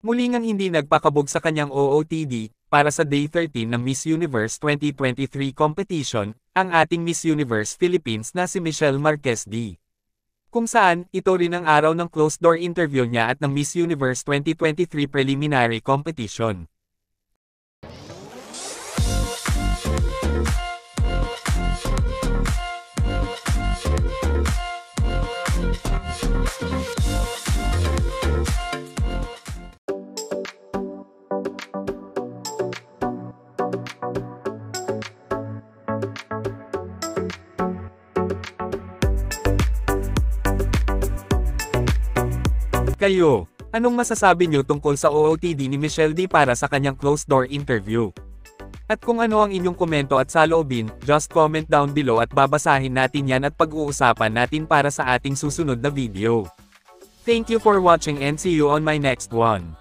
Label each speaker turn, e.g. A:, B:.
A: Muli ngang hindi nagpakabog sa kanyang OOTD, para sa Day 13 ng Miss Universe 2023 competition, ang ating Miss Universe Philippines na si Michelle Marquez D. Kung saan, ito rin ang araw ng closed-door interview niya at ng Miss Universe 2023 preliminary competition. Kayo, anong masasabi niyo tungkol sa OOTD ni Michelle D para sa kanyang closed-door interview? At kung ano ang inyong komento at saloobin, just comment down below at babasahin natin yan at pag-uusapan natin para sa ating susunod na video. Thank you for watching and see you on my next one.